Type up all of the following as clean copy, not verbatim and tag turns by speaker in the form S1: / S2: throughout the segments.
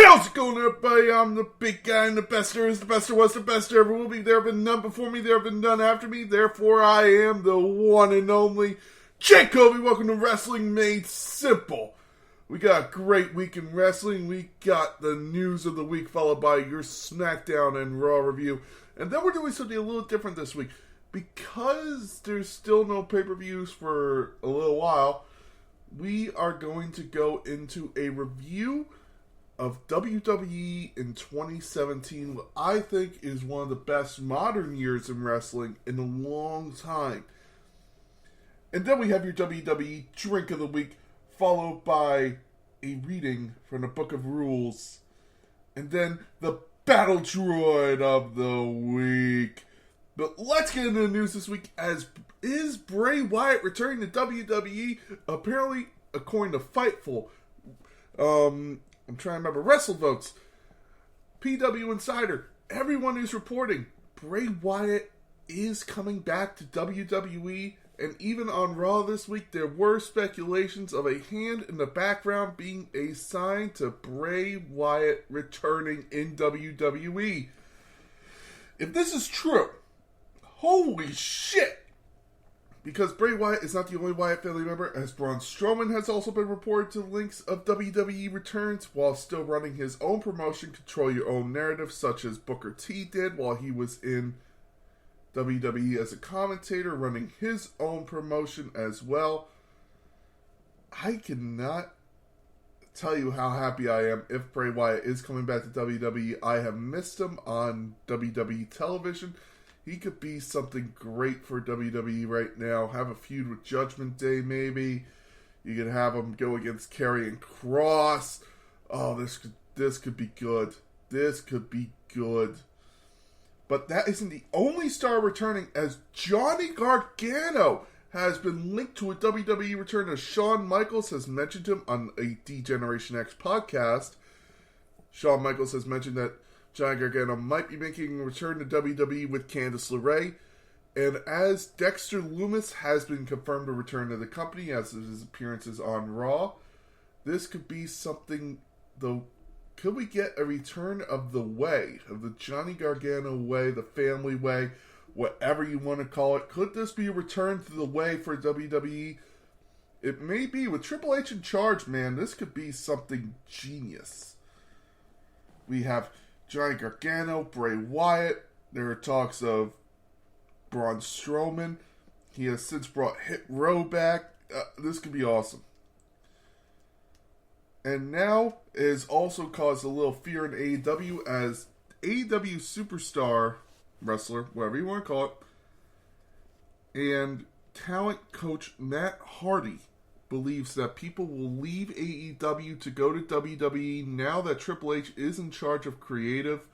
S1: How's it going, everybody? I'm the big guy, and the best there is, the best there was, the best there ever will be. There have been none before me, there have been none after me. Therefore, I am the one and only Jacoby. Welcome to Wrestling Made Simple. We got a great week in wrestling. We got the news of the week, followed by your SmackDown and Raw review. And then we're doing something a little different this week. Because there's still no pay-per-views for a little while, we are going to go into a review of WWE in 2017, what I think is one of the best modern years in wrestling in a long time. And then we have your WWE Drink of the Week, followed by a reading from the Book of Rules. And then the Battle Droid of the Week. But let's get into the news this week, as is Bray Wyatt returning to WWE? Apparently, according to Fightful, I'm trying to remember, WrestleVotes, PW Insider, everyone is reporting Bray Wyatt is coming back to WWE, and even on Raw this week, there were speculations of a hand in the background being a sign to Bray Wyatt returning in WWE. If this is true, holy shit! Because Bray Wyatt is not the only Wyatt family member, as Braun Strowman has also been reported to links of WWE returns while still running his own promotion, Control Your Own Narrative, such as Booker T did while he was in WWE as a commentator, running his own promotion as well. I cannot tell you how happy I am if Bray Wyatt is coming back to WWE. I have missed him on WWE television. He could be something great for WWE right now. Have a feud with Judgment Day, maybe. You could have him go against Karrion Kross. Oh, this could be good. This could be good. But that isn't the only star returning, as Johnny Gargano has been linked to a WWE return, as Shawn Michaels has mentioned him on a D-Generation X podcast. Shawn Michaels has mentioned that Johnny Gargano might be making a return to WWE with Candice LeRae. And as Dexter Lumis has been confirmed to return to the company as his appearances on Raw, this could be something, though. Could we get a return of the way, of the Johnny Gargano way, the family way, whatever you want to call it? Could this be a return to the way for WWE? It may be. With Triple H in charge, man, this could be something genius. We have Johnny Gargano, Bray Wyatt. There are talks of Braun Strowman. He has since brought Hit Row back. This could be awesome. And now it has also caused a little fear in AEW, as AEW superstar wrestler, whatever you want to call it, and talent coach Matt Hardy believes that people will leave AEW to go to WWE now that Triple H is in charge of creative.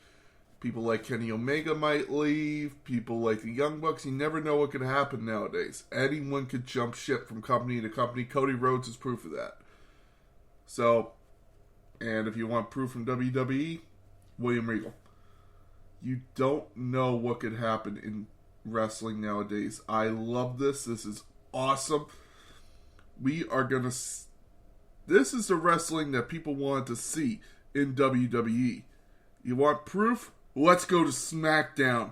S1: People like Kenny Omega might leave. People like the Young Bucks. You never know what could happen nowadays. Anyone could jump ship from company to company. Cody Rhodes is proof of that. So, and if you want proof from WWE, William Regal. You don't know what could happen in wrestling nowadays. I love this. This is awesome. We are going to... This is the wrestling that people wanted to see in WWE. You want proof? Let's go to SmackDown.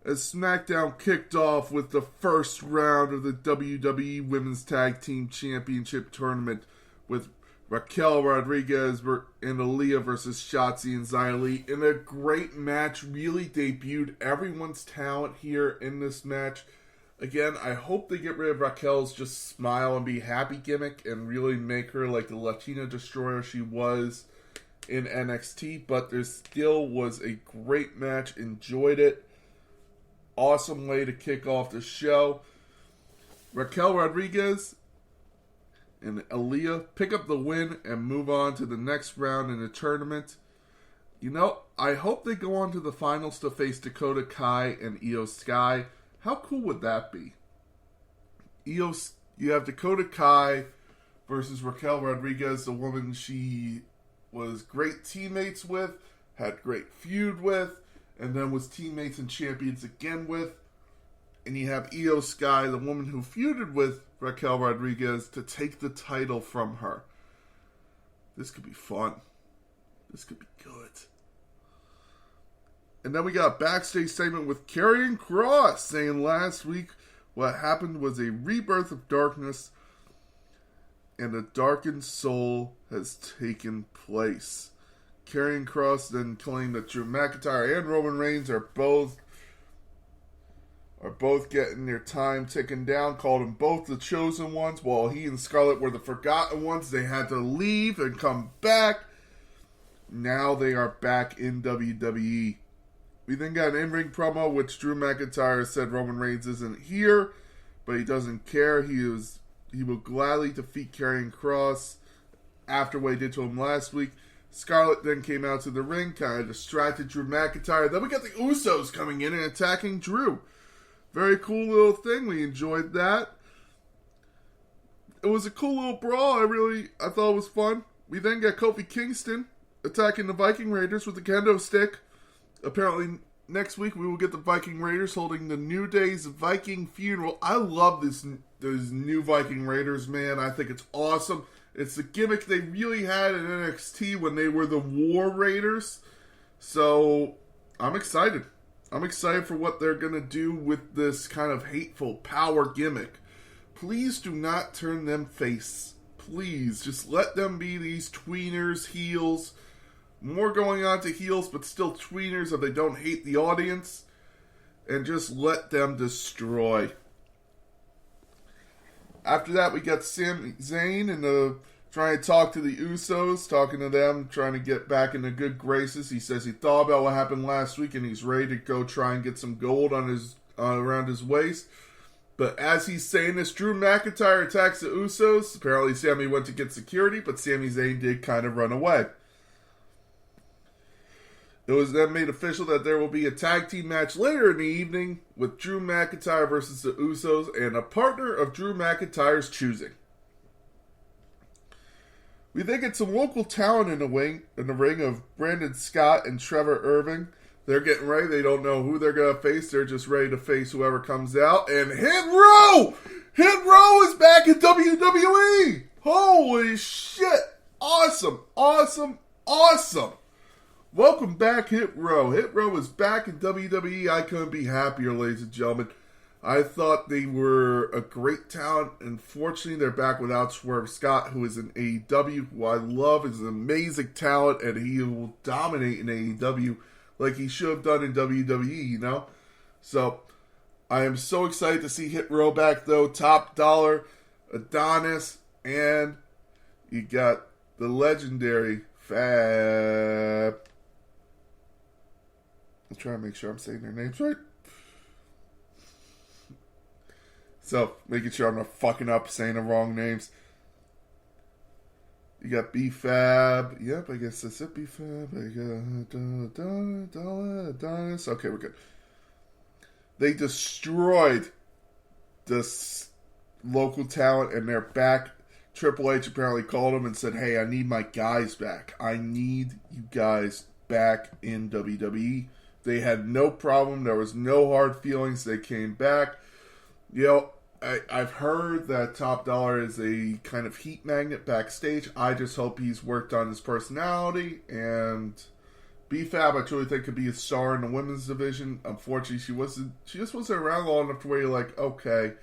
S1: As SmackDown kicked off with the first round of the WWE Women's Tag Team Championship Tournament with Raquel Rodriguez and Aaliyah versus Shotzi and Xia Li in a great match. Really debuted everyone's talent here in this match. Again, I hope they get rid of Raquel's just smile and be happy gimmick and really make her like the Latina destroyer she was in NXT. But there still was a great match. Enjoyed it. Awesome way to kick off the show. Raquel Rodriguez and Aaliyah pick up the win and move on to the next round in the tournament. You know, I hope they go on to the finals to face Dakota Kai and Io Sky. How cool would that be? You have Dakota Kai versus Raquel Rodriguez, the woman she was great teammates with, had great feud with, and then was teammates and champions again with. And you have Io Sky, the woman who feuded with Raquel Rodriguez, to take the title from her. This could be fun. This could be good. And then we got a backstage segment with Karrion Kross saying last week what happened was a rebirth of darkness and a darkened soul has taken place. Karrion Kross then claimed that Drew McIntyre and Roman Reigns are both getting their time taken down, called them both the chosen ones, while he and Scarlett were the forgotten ones. They had to leave and come back. Now they are back in WWE. We then got an in-ring promo, which Drew McIntyre said Roman Reigns isn't here, but he doesn't care. He will gladly defeat Karrion Kross after what he did to him last week. Scarlett then came out to the ring, kind of distracted Drew McIntyre. Then we got the Usos coming in and attacking Drew. Very cool little thing. We enjoyed that. It was a cool little brawl. I thought it was fun. We then got Kofi Kingston attacking the Viking Raiders with the kendo stick. Apparently, next week we will get the Viking Raiders holding the New Day's Viking funeral. I love those new Viking Raiders, man. I think it's awesome. It's the gimmick they really had in NXT when they were the War Raiders. So, I'm excited. I'm excited for what they're going to do with this kind of hateful power gimmick. Please do not turn them face. Please, just let them be these tweeners, heels. More going on to heels, but still tweeners if they don't hate the audience. And just let them destroy. After that, we got Sami Zayn and trying to talk to the Usos, talking to them, trying to get back into good graces. He says he thought about what happened last week and he's ready to go try and get some gold on his around his waist. But as he's saying this, Drew McIntyre attacks the Usos. Apparently, Sami went to get security, but Sami Zayn did kind of run away. It was then made official that there will be a tag team match later in the evening with Drew McIntyre versus the Usos and a partner of Drew McIntyre's choosing. We then get some local talent in the ring of Brandon Scott and Trevor Irving. They're getting ready. They don't know who they're going to face. They're just ready to face whoever comes out. And Hit Row! Hit Row is back in WWE! Holy shit! Awesome, awesome, awesome! Welcome back, Hit Row. Hit Row is back in WWE. I couldn't be happier, ladies and gentlemen. I thought they were a great talent. Unfortunately, they're back without Swerve Scott, who is in AEW, who I love, is an amazing talent, and he will dominate in AEW like he should have done in WWE, you know? So, I am so excited to see Hit Row back, though. Top Dollar, Adonis, and you got the legendary Fab. I'll try to make sure I'm saying their names right. So, making sure I'm not fucking up saying the wrong names. You got B-Fab. Yep, I guess that's it, B-Fab. I got Adonis. Okay, we're good. They destroyed this local talent, and they're back. Triple H apparently called them and said, hey, I need my guys back. I need you guys back in WWE. They had no problem. There was no hard feelings. They came back. You know, I've heard that Top Dollar is a kind of heat magnet backstage. I just hope he's worked on his personality. And B-Fab, I truly think, could be a star in the women's division. Unfortunately, she just wasn't around long enough to where you're like, okay,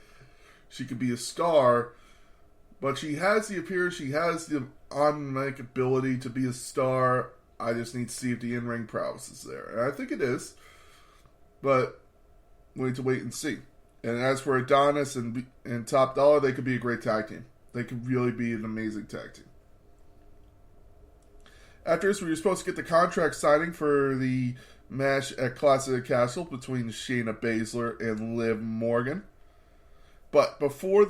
S1: she could be a star. But she has the appearance, she has the on-mic ability to be a star. I just need to see if the in-ring prowess is there. And I think it is. But we need to wait and see. And as for Adonis and Top Dollar, they could be a great tag team. They could really be an amazing tag team. After this, we were supposed to get the contract signing for the match at Clash of the Castle between Shayna Baszler and Liv Morgan. But before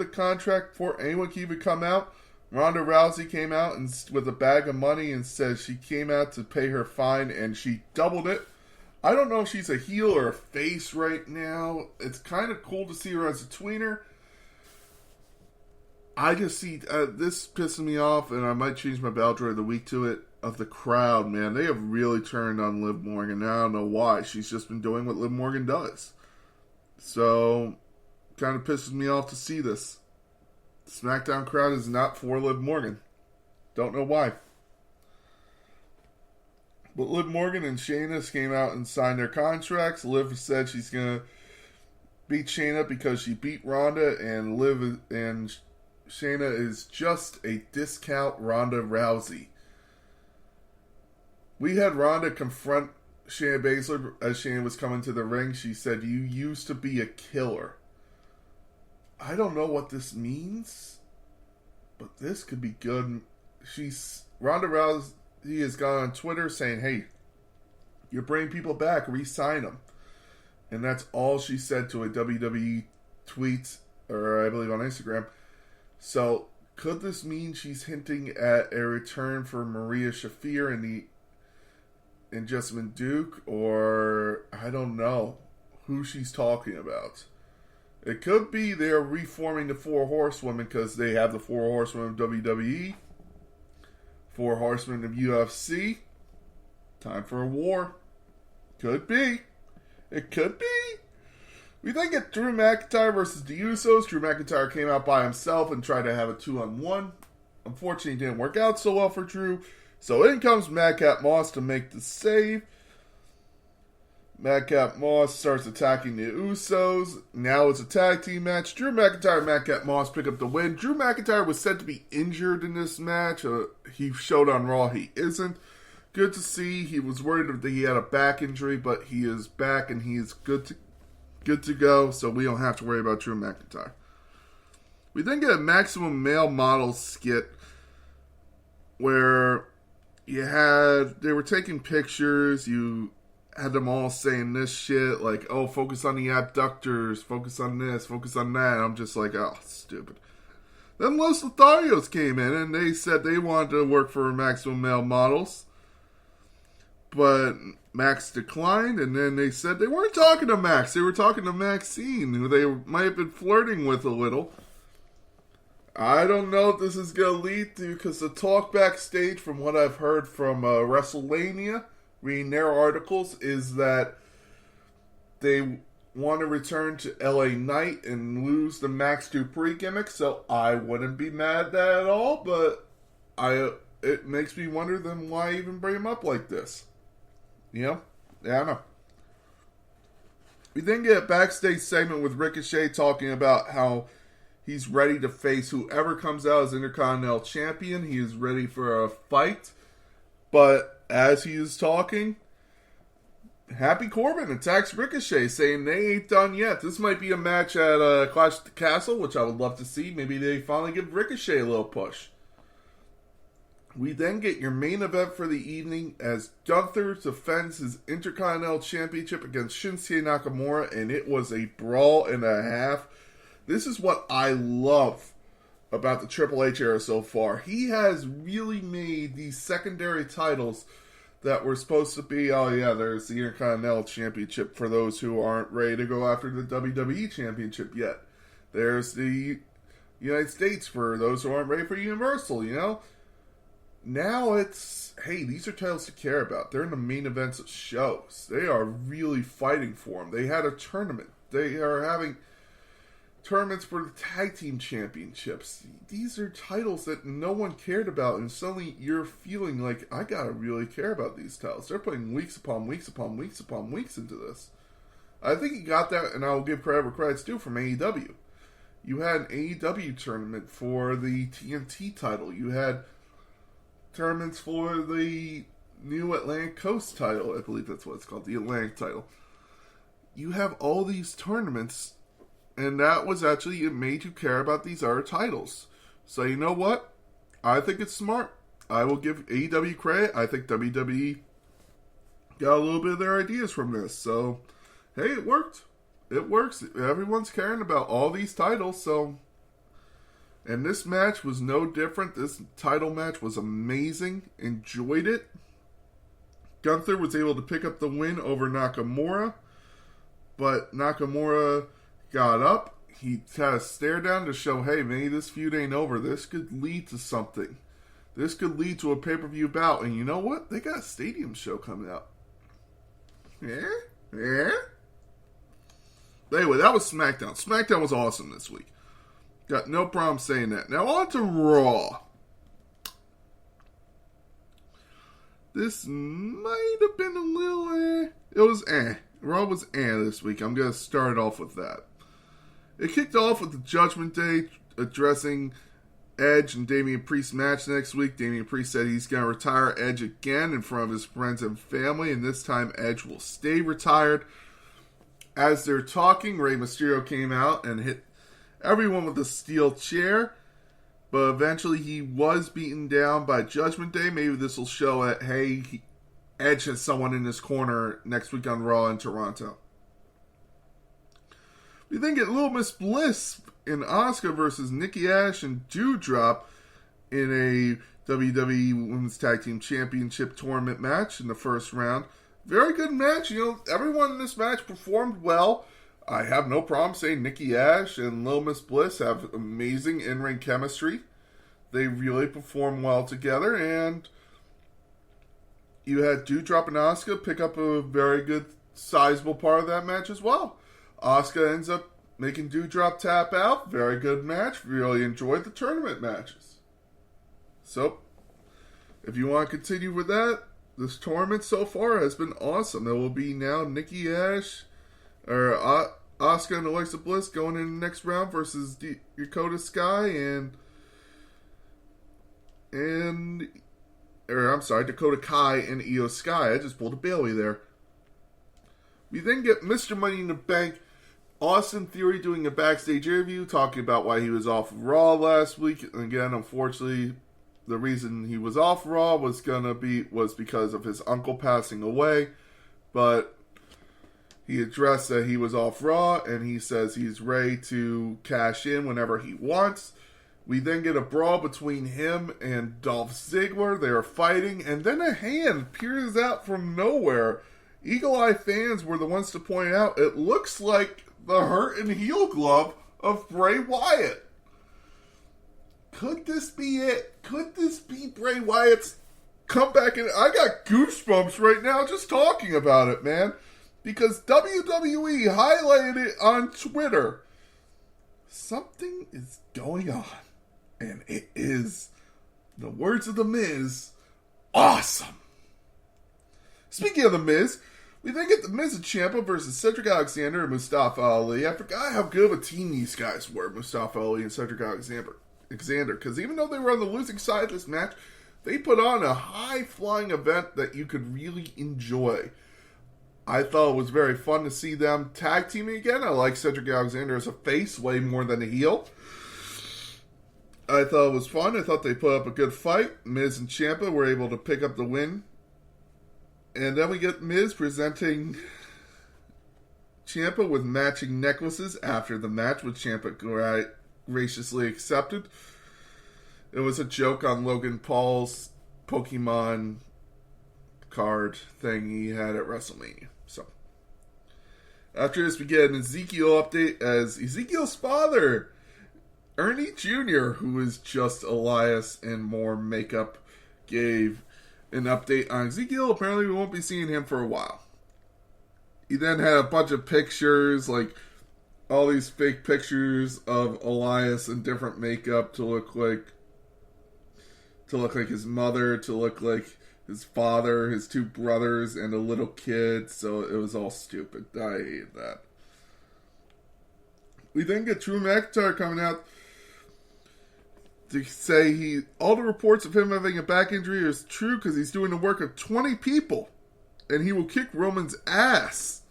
S1: anyone could even come out, Ronda Rousey came out with a bag of money and says she came out to pay her fine, and she doubled it. I don't know if she's a heel or a face right now. It's kind of cool to see her as a tweener. I just see this pissing me off, and I might change my Baldroid of the week to it, of the crowd, man. They have really turned on Liv Morgan. I don't know why. She's just been doing what Liv Morgan does. So, kind of pisses me off to see this. The SmackDown crowd is not for Liv Morgan. Don't know why. But Liv Morgan and Shayna came out and signed their contracts. Liv said she's going to beat Shayna because she beat Ronda, and Liv and Shayna is just a discount Ronda Rousey. We had Ronda confront Shayna Baszler as Shayna was coming to the ring. She said, "You used to be a killer." I don't know what this means, but this could be good. Ronda Rousey has gone on Twitter saying, "Hey, you're bringing people back, re-sign them." And that's all she said to a WWE tweet, or I believe on Instagram. So, could this mean she's hinting at a return for Maria Shafir and Jessamine Duke? Or, I don't know who she's talking about. It could be they're reforming the Four Horsewomen because they have the Four Horsewomen of WWE, Four Horsemen of UFC. Time for a war. Could be. It could be. We then get Drew McIntyre versus the Usos. Drew McIntyre came out by himself and tried to have a 2-on-1. Unfortunately, it didn't work out so well for Drew. So in comes Madcap Moss to make the save. Madcap Moss starts attacking the Usos. Now it's a tag team match. Drew McIntyre and Madcap Moss pick up the win. Drew McIntyre was said to be injured in this match. He showed on Raw he isn't. Good to see. He was worried that he had a back injury, but he is back and he is good to go, so we don't have to worry about Drew McIntyre. We then get a Maximum Male Model skit where they were taking pictures, you had them all saying this shit, like, oh, focus on the abductors, focus on this, focus on that. I'm just like, oh, stupid. Then Los Lotharios came in and they said they wanted to work for Maximum Male Models. But Max declined, and then they said they weren't talking to Max. They were talking to Maxine, who they might have been flirting with a little. I don't know what this is going to lead to, because the talk backstage, from what I've heard from WrestleMania, reading their articles, is that they want to return to LA Knight and lose the Max Dupree gimmick, so I wouldn't be mad at that at all, but it makes me wonder then why even bring him up like this. You know? Yeah, I know. We then get a backstage segment with Ricochet talking about how he's ready to face whoever comes out as Intercontinental Champion. He is ready for a fight. But as he is talking, Happy Corbin attacks Ricochet, saying they ain't done yet. This might be a match at Clash at the Castle, which I would love to see. Maybe they finally give Ricochet a little push. We then get your main event for the evening as Gunther defends his Intercontinental Championship against Shinsuke Nakamura, and it was a brawl and a half. This is what I love about the Triple H era so far. He has really made these secondary titles that were supposed to be, oh yeah, there's the Intercontinental Championship for those who aren't ready to go after the WWE Championship yet. There's the United States for those who aren't ready for Universal, you know? Now it's, hey, these are titles to care about. They're in the main events of shows. They are really fighting for them. They had a tournament. They are having tournaments for the tag team championships. These are titles that no one cared about, and suddenly you're feeling like, I gotta really care about these titles. They're putting weeks upon weeks upon weeks upon weeks into this. I think he got that, and I'll give credit where credit's due, from AEW. You had an AEW tournament for the TNT title. You had tournaments for the new Atlantic Coast title. I believe that's what it's called, the Atlantic title. You have all these tournaments, and that was actually, it made you care about these other titles. So you know what? I think it's smart. I will give AEW credit. I think WWE got a little bit of their ideas from this. So, hey, it worked. It works. Everyone's caring about all these titles, so... And this match was no different. This title match was amazing. Enjoyed it. Gunther was able to pick up the win over Nakamura. But Nakamura got up. He had a stare down to show, hey, maybe this feud ain't over. This could lead to something. This could lead to a pay-per-view bout. And you know what? They got a stadium show coming up. Yeah? Anyway, that was SmackDown. SmackDown was awesome this week. Got no problem saying that. Now on to Raw. This might have been a little It was Raw was this week. I'm going to start off with that. It kicked off with the Judgment Day addressing Edge and Damian Priest match next week. Damian Priest said he's going to retire Edge again in front of his friends and family, and this time Edge will stay retired. As they're talking, Rey Mysterio came out and hit everyone with a steel chair. But eventually he was beaten down by Judgment Day. Maybe this will show that, hey, Edge has someone in his corner next week on Raw in Toronto. We then get Little Miss Bliss in Asuka versus Nikki Ash and Doudrop in a WWE Women's Tag Team Championship tournament match in the first round. Very good match. Everyone in this match performed well. I have no problem saying Nikki Ash and Little Miss Bliss have amazing in-ring chemistry. They really perform well together, and you had Doudrop and Asuka pick up a very good, sizable part of that match as well. Asuka ends up making Doudrop tap out. Very good match. Really enjoyed the tournament matches. So, if you want to continue with that, this tournament so far has been awesome. It will be now Nikki Ash, or Asuka and Alexa Bliss going in the next round versus Dakota Sky Dakota Kai and Io Sky. I just pulled a Bailey there. We then get Mr. Money in the Bank, Austin Theory doing a backstage interview talking about why he was off Raw last week. And again, unfortunately, the reason he was off Raw was because of his uncle passing away. But he addressed that he was off Raw, and he says he's ready to cash in whenever he wants. We then get a brawl between him and Dolph Ziggler. They are fighting, and then a hand peers out from nowhere. Eagle Eye fans were the ones to point out it looks like the hurt and heel glove of Bray Wyatt. Could this be it? Could this be Bray Wyatt's comeback? And I got goosebumps right now just talking about it, man. Because WWE highlighted it on Twitter. Something is going on. And it is, in the words of The Miz, awesome. Speaking of The Miz, we then get The Miz and Ciampa versus Cedric Alexander and Mustafa Ali. I forgot how good of a team these guys were, Mustafa Ali and Cedric Alexander. Because even though they were on the losing side of this match, they put on a high-flying event that you could really enjoy. I thought it was very fun to see them tag teaming again. I like Cedric Alexander as a face way more than a heel. I thought it was fun. I thought they put up a good fight. Miz and Ciampa were able to pick up the win. And then we get Miz presenting Ciampa with matching necklaces after the match, which Ciampa graciously accepted. It was a joke on Logan Paul's Pokemon card thing he had at WrestleMania. So, after this, we get an Ezekiel update as Ezekiel's father, Ernie Jr., who is just Elias and more makeup, gave an update on Ezekiel. Apparently, we won't be seeing him for a while. He then had a bunch of pictures, like all these fake pictures of Elias in different makeup to look like his mother, to look like his father, his two brothers, and a little kid. So it was all stupid. I hated that. We then get Drew McIntyre coming out to say all the reports of him having a back injury is true because he's doing the work of 20 people, and he will kick Roman's ass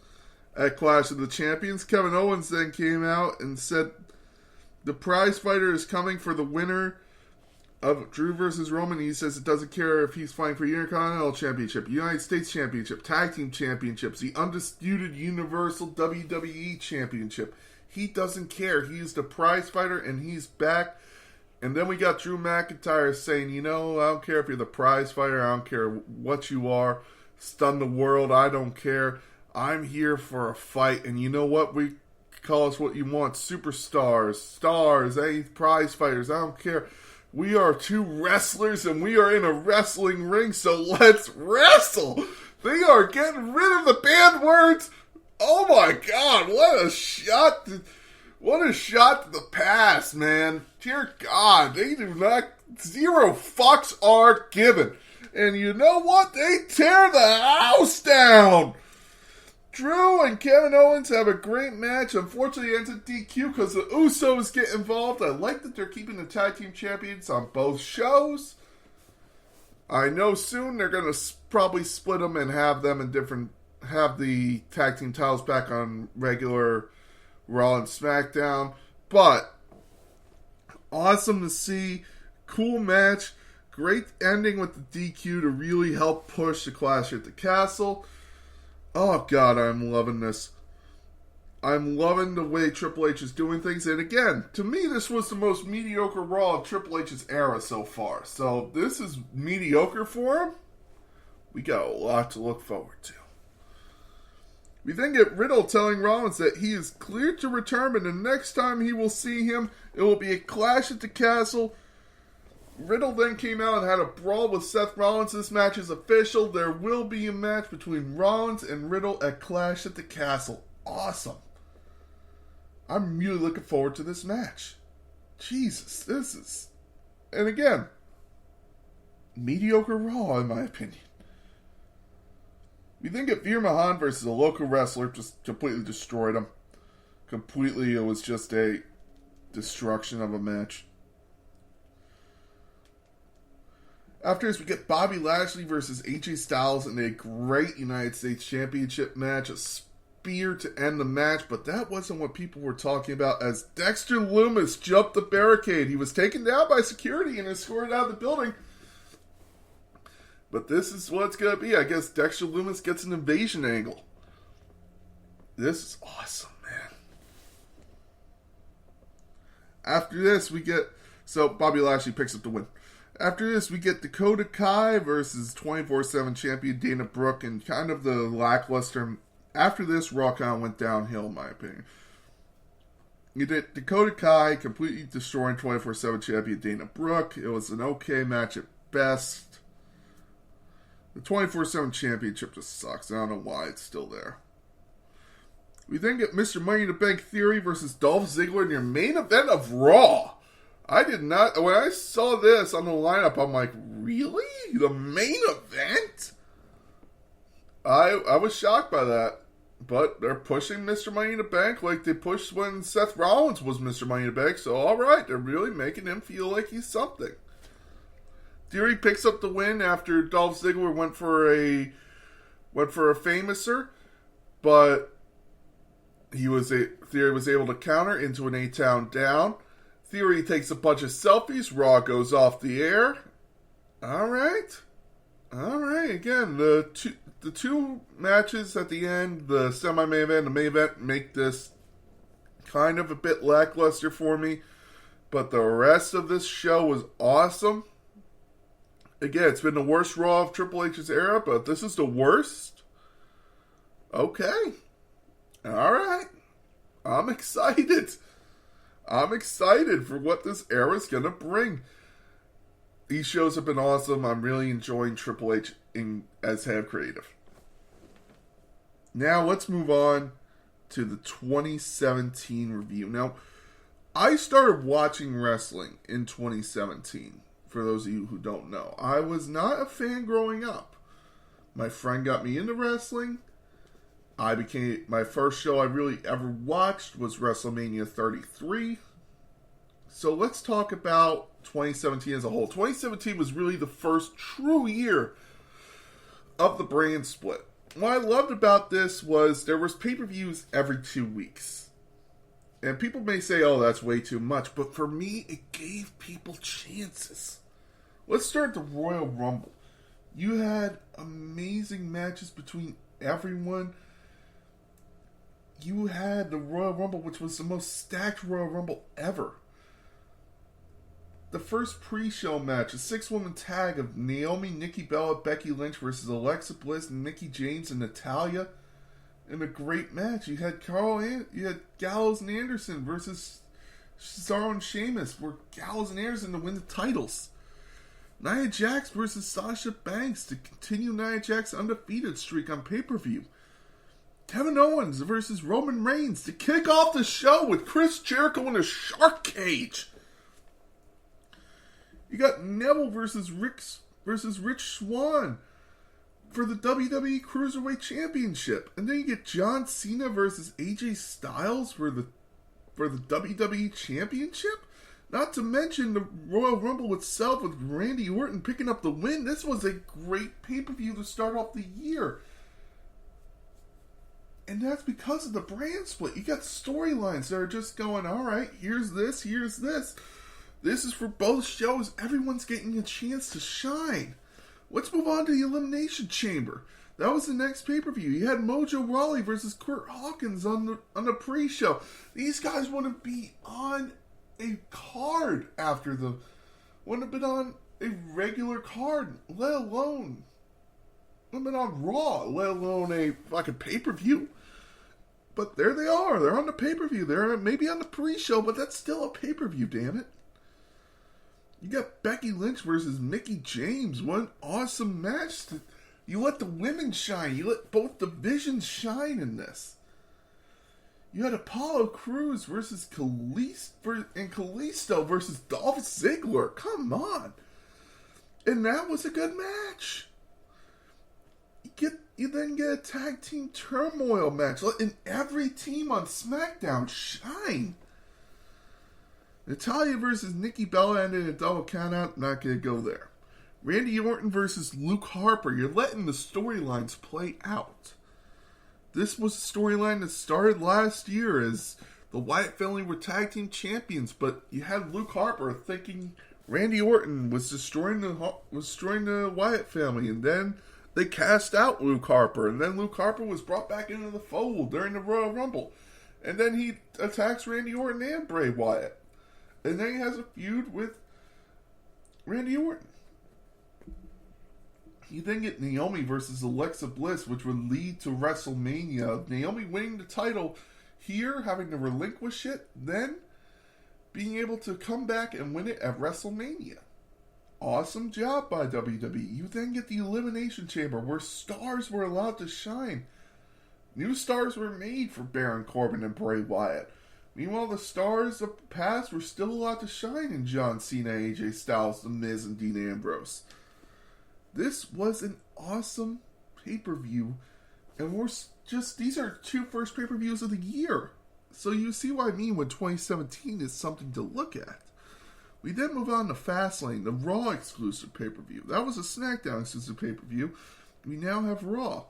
S1: at Clash of the Champions. Kevin Owens then came out and said the prize fighter is coming for the winner of Drew versus Roman. He says it doesn't care if he's fighting for Intercontinental Championship, United States Championship, Tag Team Championships, the Undisputed Universal WWE Championship. He doesn't care. He's the prize fighter, and he's back. And then we got Drew McIntyre saying, I don't care if you're the prize fighter. I don't care what you are. Stun the world. I don't care. I'm here for a fight. And you know what? We call us what you want. Superstars. Stars. Prize fighters. I don't care. We are two wrestlers, and we are in a wrestling ring, so let's wrestle. They are getting rid of the banned words. Oh my God, what a shot to the past, man. Dear God, they do not, zero fucks are given. And you know what? They tear the house down. Drew and Kevin Owens have a great match. Unfortunately, it ends in DQ because the Usos get involved. I like that they're keeping the tag team champions on both shows. I know soon they're going to probably split them and have the tag team titles back on regular Raw and SmackDown. But awesome to see. Cool match. Great ending with the DQ to really help push the Clash at the Castle. Oh, God, I'm loving this. I'm loving the way Triple H is doing things. And again, to me, this was the most mediocre Raw of Triple H's era so far. So this is mediocre for him. We got a lot to look forward to. We then get Riddle telling Rollins that he is cleared to return, and the next time he will see him, it will be a Clash at the Castle. Riddle then came out and had a brawl with Seth Rollins. This match is official. There will be a match between Rollins and Riddle at Clash at the Castle. Awesome. I'm really looking forward to this match. Jesus, this is... And again, mediocre Raw in my opinion. We then get Veer Mahaan versus a local wrestler. Just completely destroyed him. Completely, it was just a destruction of a match. After this, we get Bobby Lashley versus AJ Styles in a great United States Championship match. A spear to end the match, but that wasn't what people were talking about as Dexter Lumis jumped the barricade. He was taken down by security and escorted out of the building. But this is what it's going to be. I guess Dexter Lumis gets an invasion angle. This is awesome, man. After this, we get... So, Bobby Lashley picks up the win. After this, we get Dakota Kai versus 24/7 champion Dana Brooke, and kind of the lackluster. After this, Raw kind of went downhill, in my opinion. You did Dakota Kai completely destroying 24/7 champion Dana Brooke. It was an okay match at best. The 24/7 championship just sucks. I don't know why it's still there. We then get Mr. Money in the Bank Theory versus Dolph Ziggler in your main event of Raw. I did not... When I saw this on the lineup, I'm like, really? The main event? I was shocked by that. But they're pushing Mr. Money in the Bank like they pushed when Seth Rollins was Mr. Money in the Bank. So, alright, they're really making him feel like he's something. Theory picks up the win after Dolph Ziggler went for a famouser. But Theory was able to counter into an 8-count down. Theory takes a bunch of selfies. Raw goes off the air. Alright. Again, the two matches at the end, the semi-main event and the main event, make this kind of a bit lackluster for me. But the rest of this show was awesome. Again, it's been the worst Raw of Triple H's era, but this is the worst. Okay. Alright. I'm excited. I'm excited for what this era is going to bring. These shows have been awesome. I'm really enjoying Triple H as head creative. Now, let's move on to the 2017 review. Now, I started watching wrestling in 2017, for those of you who don't know. I was not a fan growing up. My friend got me into wrestling. My first show I really ever watched was WrestleMania 33. So let's talk about 2017 as a whole. 2017 was really the first true year of the brand split. What I loved about this was there was pay-per-views every 2 weeks. And people may say, oh, that's way too much. But for me, it gave people chances. Let's start the Royal Rumble. You had amazing matches between everyone. You had the Royal Rumble, which was the most stacked Royal Rumble ever. The first pre-show match, a 6-woman tag of Naomi, Nikki Bella, Becky Lynch versus Alexa Bliss, Mickie James, and Natalya. In a great match. You had Gallows and Anderson versus Cesaro and Sheamus, where Gallows and Anderson to win the titles. Nia Jax versus Sasha Banks to continue Nia Jax's undefeated streak on pay-per-view. Kevin Owens versus Roman Reigns to kick off the show with Chris Jericho in a shark cage. You got Neville versus versus Rich Swann for the WWE Cruiserweight Championship. And then you get John Cena versus AJ Styles for the WWE Championship. Not to mention the Royal Rumble itself with Randy Orton picking up the win. This was a great pay-per-view to start off the year. And that's because of the brand split. You got storylines that are just going, alright, here's this, here's this. This is for both shows. Everyone's getting a chance to shine. Let's move on to the Elimination Chamber. That was the next pay-per-view. You had Mojo Rawley versus Kurt Hawkins on the pre-show. These guys wouldn't be on a card after the... wouldn't have been on a regular card, let alone... wouldn't have been on Raw, let alone a fucking pay-per-view. But there they are. They're on the pay-per-view. They're maybe on the pre-show, but that's still a pay-per-view, damn it. You got Becky Lynch versus Mickie James. What an awesome match. You let the women shine. You let both divisions shine in this. You had Apollo Crews versus Kalisto versus Dolph Ziggler. Come on. And that was a good match. You then get a tag team turmoil match. Letting every team on SmackDown shine. Natalya versus Nikki Bella ended in a double countout. Not going to go there. Randy Orton versus Luke Harper. You're letting the storylines play out. This was a storyline that started last year as the Wyatt family were tag team champions, but you had Luke Harper thinking Randy Orton was destroying the Wyatt family, and then they cast out Luke Harper, and then Luke Harper was brought back into the fold during the Royal Rumble, and then he attacks Randy Orton and Bray Wyatt, and then he has a feud with Randy Orton. You then get Naomi versus Alexa Bliss, which would lead to WrestleMania. Naomi winning the title here, having to relinquish it, then being able to come back and win it at WrestleMania. Awesome job by WWE. You then get the Elimination Chamber, where stars were allowed to shine. New stars were made for Baron Corbin and Bray Wyatt. Meanwhile, the stars of the past were still allowed to shine in John Cena, AJ Styles, The Miz, and Dean Ambrose. This was an awesome pay-per-view, and these are two first pay-per-views of the year. So you see what I mean when 2017 is something to look at. We then move on to Fastlane, the Raw exclusive pay-per-view. That was a SmackDown exclusive pay-per-view. We now have Raw,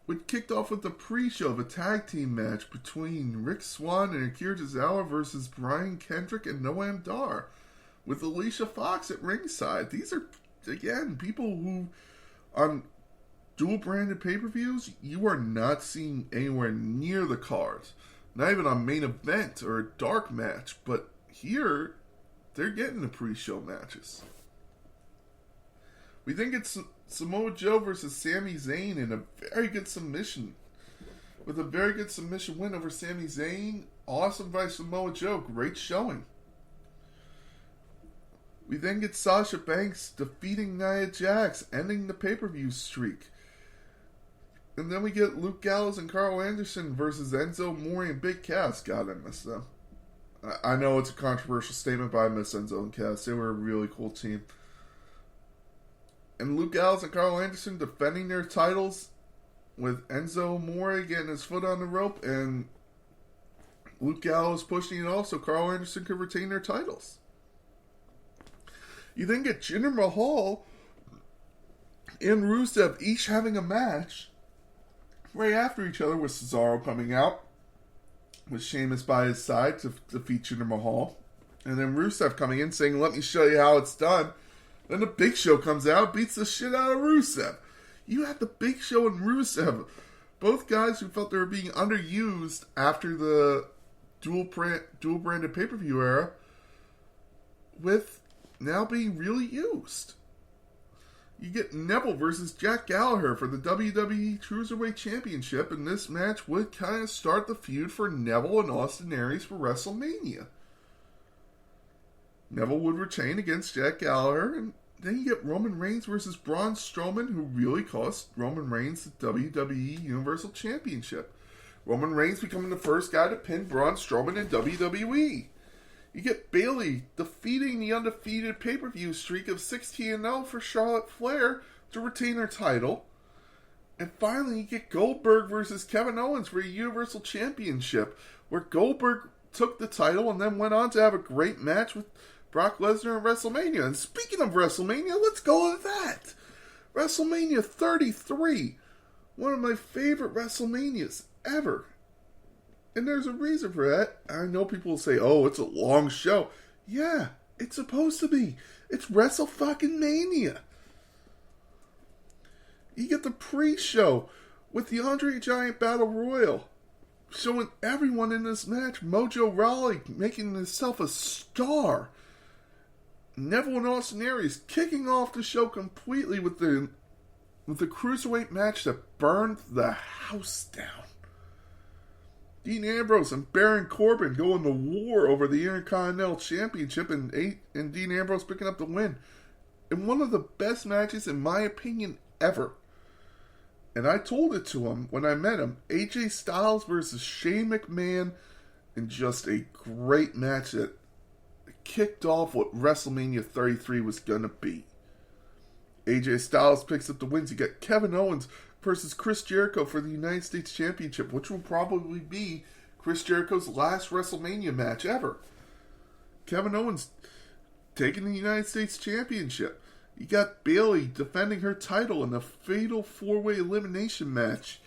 S1: which kicked off with the pre-show of a tag team match between Rick Swann and Akira Tozawa versus Brian Kendrick and Noam Dar, with Alicia Fox at ringside. These are, again, people who, on dual-branded pay-per-views, you are not seeing anywhere near the cards. Not even on main event or a dark match, but here, they're getting the pre-show matches. We then get Samoa Joe versus Sami Zayn in a very good submission. With a very good submission win over Sami Zayn. Awesome by Samoa Joe. Great showing. We then get Sasha Banks defeating Nia Jax, ending the pay-per-view streak. And then we get Luke Gallows and Carl Anderson versus Enzo Amore and Big Cass. God, I miss them. I know it's a controversial statement, but I miss Enzo and Cass. They were a really cool team. And Luke Gallows and Carl Anderson defending their titles, with Enzo Amore getting his foot on the rope and Luke Gallows pushing it off so Carl Anderson could retain their titles. You then get Jinder Mahal and Rusev each having a match right after each other, with Cesaro coming out with Sheamus by his side to defeat Jinder Mahal. And then Rusev coming in saying, "Let me show you how it's done." Then the Big Show comes out, beats the shit out of Rusev. You had the Big Show and Rusev, both guys who felt they were being underused after the dual-branded pay-per-view era, with now being really used. You get Neville versus Jack Gallagher for the WWE Cruiserweight Championship, and this match would kind of start the feud for Neville and Austin Aries for WrestleMania. Neville would retain against Jack Gallagher, and then you get Roman Reigns versus Braun Strowman, who really cost Roman Reigns the WWE Universal Championship. Roman Reigns becoming the first guy to pin Braun Strowman in WWE. You get Bayley defeating the undefeated pay-per-view streak of 16-0 for Charlotte Flair to retain her title. And finally, you get Goldberg versus Kevin Owens for a Universal Championship, where Goldberg took the title and then went on to have a great match with Brock Lesnar at WrestleMania. And speaking of WrestleMania, let's go with that. WrestleMania 33. One of my favorite WrestleManias ever. And there's a reason for that. I know people will say, oh, it's a long show. Yeah, it's supposed to be. It's WrestleMania. You get the pre-show with the Andre Giant Battle Royal, showing everyone in this match. Mojo Rawley making himself a star. Neville and Austin Aries kicking off the show completely with the cruiserweight match that burned the house down. Dean Ambrose and Baron Corbin going to war over the Intercontinental Championship, and Dean Ambrose picking up the win. In one of the best matches, in my opinion, ever. And I told it to him when I met him. AJ Styles versus Shane McMahon, in just a great match that kicked off what WrestleMania 33 was going to be. AJ Styles picks up the wins. You got Kevin Owens versus Chris Jericho for the United States Championship, which will probably be Chris Jericho's last WrestleMania match ever. Kevin Owens taking the United States Championship. You got Bayley defending her title in a fatal 4-way elimination match.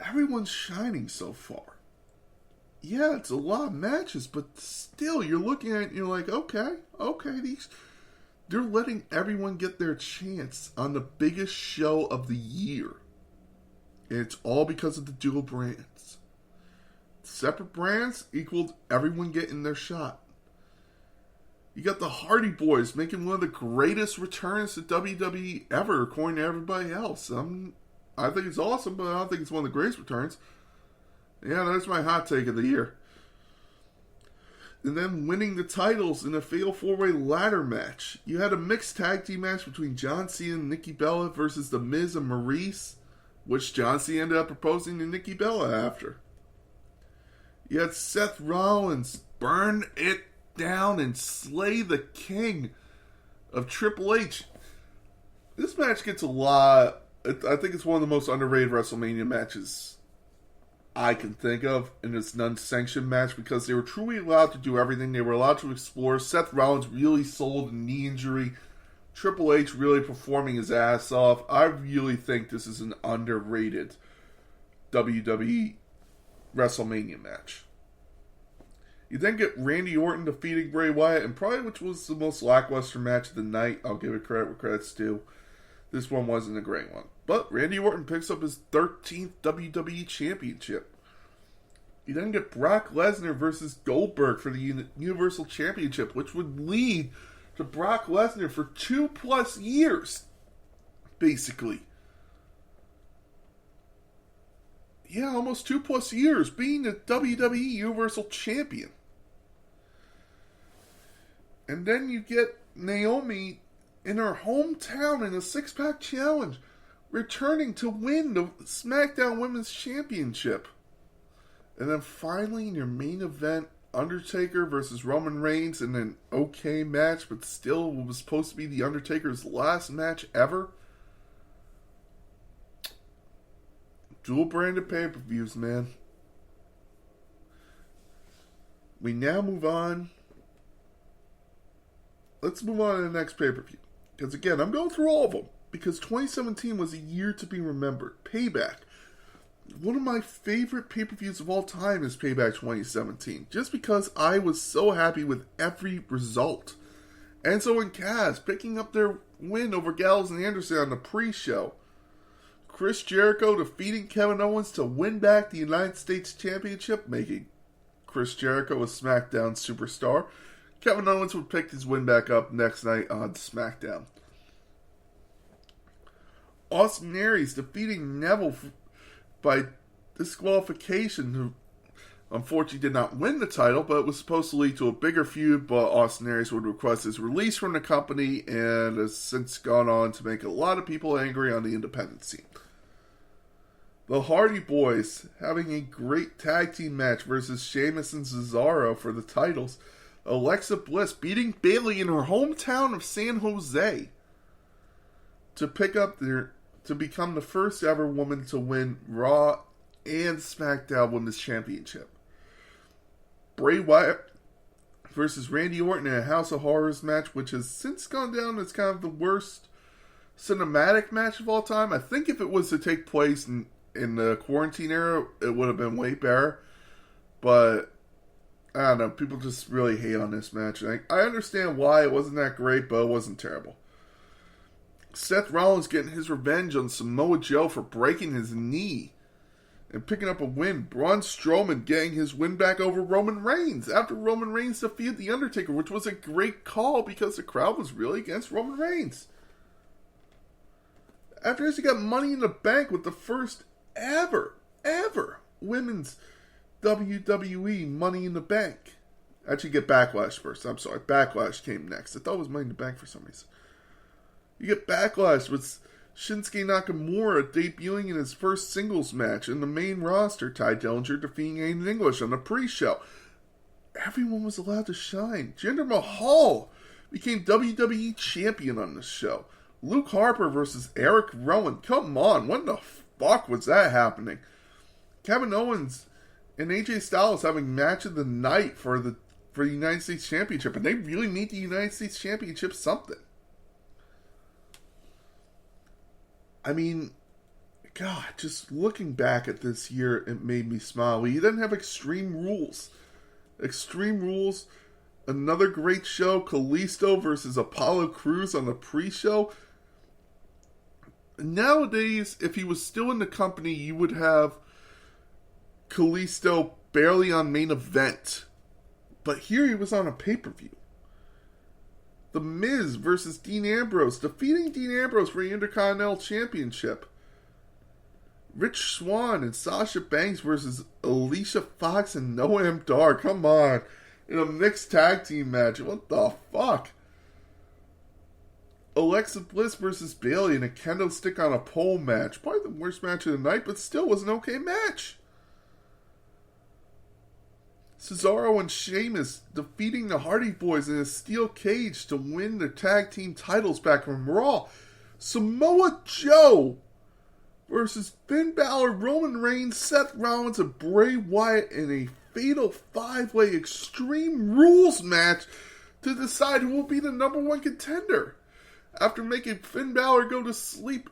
S1: Everyone's shining so far. Yeah, it's a lot of matches, but still, you're looking at it and you're like, okay, they're letting everyone get their chance on the biggest show of the year. And it's all because of the dual brands. Separate brands equaled everyone getting their shot. You got the Hardy Boys making one of the greatest returns to WWE ever, according to everybody else. I think it's awesome, but I don't think it's one of the greatest returns. Yeah, that's my hot take of the year. And then winning the titles in a fatal 4-way ladder match. You had a mixed tag team match between John Cena and Nikki Bella versus The Miz and Maurice, which John Cena ended up proposing to Nikki Bella after. You had Seth Rollins burn it down and slay the king of Triple H. This match gets a lot. I think it's one of the most underrated WrestleMania matches I can think of in this non-sanctioned match, because they were truly allowed to do everything. They were allowed to explore. Seth Rollins really sold a knee injury. Triple H really performing his ass off. I really think this is an underrated WWE WrestleMania match. You then get Randy Orton defeating Bray Wyatt, and probably which was the most lackluster match of the night. I'll give it credit where credit's due. This one wasn't a great one. But Randy Orton picks up his 13th WWE Championship. You then get Brock Lesnar versus Goldberg for the Universal Championship, which would lead to Brock Lesnar for 2+ years, basically. Yeah, almost 2+ years being the WWE Universal Champion. And then you get Naomi in her hometown in a 6-pack challenge, returning to win the SmackDown Women's Championship. And then finally, in your main event, Undertaker versus Roman Reigns in an okay match, but still was supposed to be the Undertaker's last match ever. Dual branded pay-per-views, man. We now move on. Let's move on to the next pay-per-view. Because again, I'm going through all of them. Because 2017 was a year to be remembered. Payback. One of my favorite pay-per-views of all time is Payback 2017. Just because I was so happy with every result. Enzo and Kaz picking up their win over Gallows and Anderson on the pre-show. Chris Jericho defeating Kevin Owens to win back the United States Championship, making Chris Jericho a SmackDown superstar. Kevin Owens would pick his win back up next night on SmackDown. Austin Aries defeating Neville by disqualification, who unfortunately did not win the title, but it was supposed to lead to a bigger feud, but Austin Aries would request his release from the company and has since gone on to make a lot of people angry on the independent scene. The Hardy Boys having a great tag team match versus Sheamus and Cesaro for the titles. Alexa Bliss beating Bayley in her hometown of San Jose to become the first ever woman to win Raw and SmackDown Women's Championship. Bray Wyatt versus Randy Orton in a House of Horrors match, which has since gone down as kind of the worst cinematic match of all time. I think if it was to take place in the quarantine era, it would have been way better. But I don't know, people just really hate on this match. I understand why it wasn't that great, but it wasn't terrible. Seth Rollins getting his revenge on Samoa Joe for breaking his knee and picking up a win. Braun Strowman getting his win back over Roman Reigns after Roman Reigns defeated The Undertaker, which was a great call because the crowd was really against Roman Reigns. After this, he got Money in the Bank with the first ever women's WWE Money in the Bank. Actually, get Backlash first. I'm sorry. Backlash came next. I thought it was Money in the Bank for some reason. You get Backlash with Shinsuke Nakamura debuting in his first singles match in the main roster. Ty Dillinger defeating Aiden English on the pre-show. Everyone was allowed to shine. Jinder Mahal became WWE champion on this show. Luke Harper versus Eric Rowan. Come on, when the fuck was that happening? Kevin Owens and AJ Styles having match of the night for the United States Championship, and they really need the United States Championship something. I mean, God, just looking back at this year, it made me smile. We then have Extreme Rules. Extreme Rules, another great show. Kalisto versus Apollo Crews on the pre-show. Nowadays, if he was still in the company, you would have Kalisto barely on main event. But here he was on a pay-per-view. The Miz versus Dean Ambrose, defeating Dean Ambrose for the Intercontinental Championship. Rich Swann and Sasha Banks versus Alicia Fox and Noam Dar. Come on. In a mixed tag team match. What the fuck? Alexa Bliss versus Bayley in a kendo stick on a pole match. Probably the worst match of the night, but still was an okay match. Cesaro and Sheamus defeating the Hardy Boys in a steel cage to win the tag team titles back from Raw. Samoa Joe versus Finn Balor, Roman Reigns, Seth Rollins, and Bray Wyatt in a fatal 5-way Extreme Rules match to decide who will be the number one contender. After making Finn Balor go to sleep.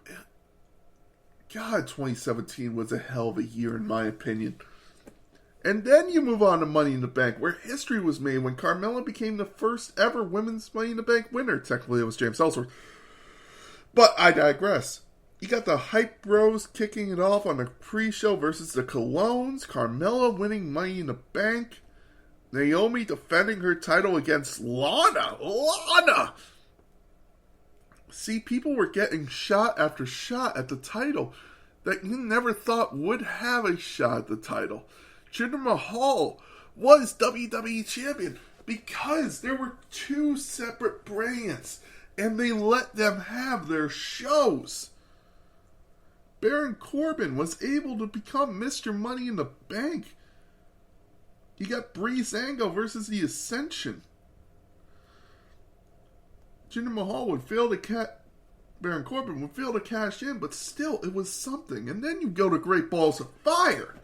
S1: God, 2017 was a hell of a year in my opinion. And then you move on to Money in the Bank, where history was made when Carmella became the first ever women's Money in the Bank winner. Technically, it was James Ellsworth. But I digress. You got the Hype Bros kicking it off on the pre-show versus the Colognes. Carmella winning Money in the Bank. Naomi defending her title against Lana. See, people were getting shot after shot at the title that you never thought would have a shot at the title. Jinder Mahal was WWE Champion because there were two separate brands and they let them have their shows. Baron Corbin was able to become Mr. Money in the Bank. You got Breezango versus the Ascension. Jinder Mahal would fail to Baron Corbin would fail to cash in, but still, it was something. And then you go to Great Balls of Fire.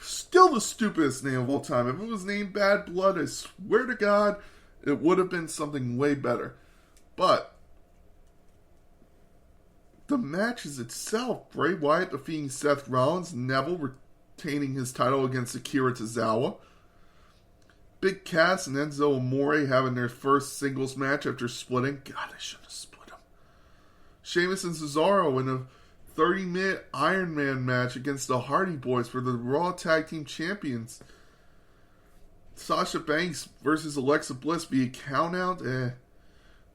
S1: Still the stupidest name of all time. If it was named Bad Blood, I swear to God, it would have been something way better. But the matches itself, Bray Wyatt defeating Seth Rollins, Neville retaining his title against Akira Tozawa, Big Cass and Enzo Amore having their first singles match after splitting. God, I should have split them. Sheamus and Cesaro in a 30-minute Iron Man match against the Hardy Boys for the Raw Tag Team Champions. Sasha Banks versus Alexa Bliss via countout.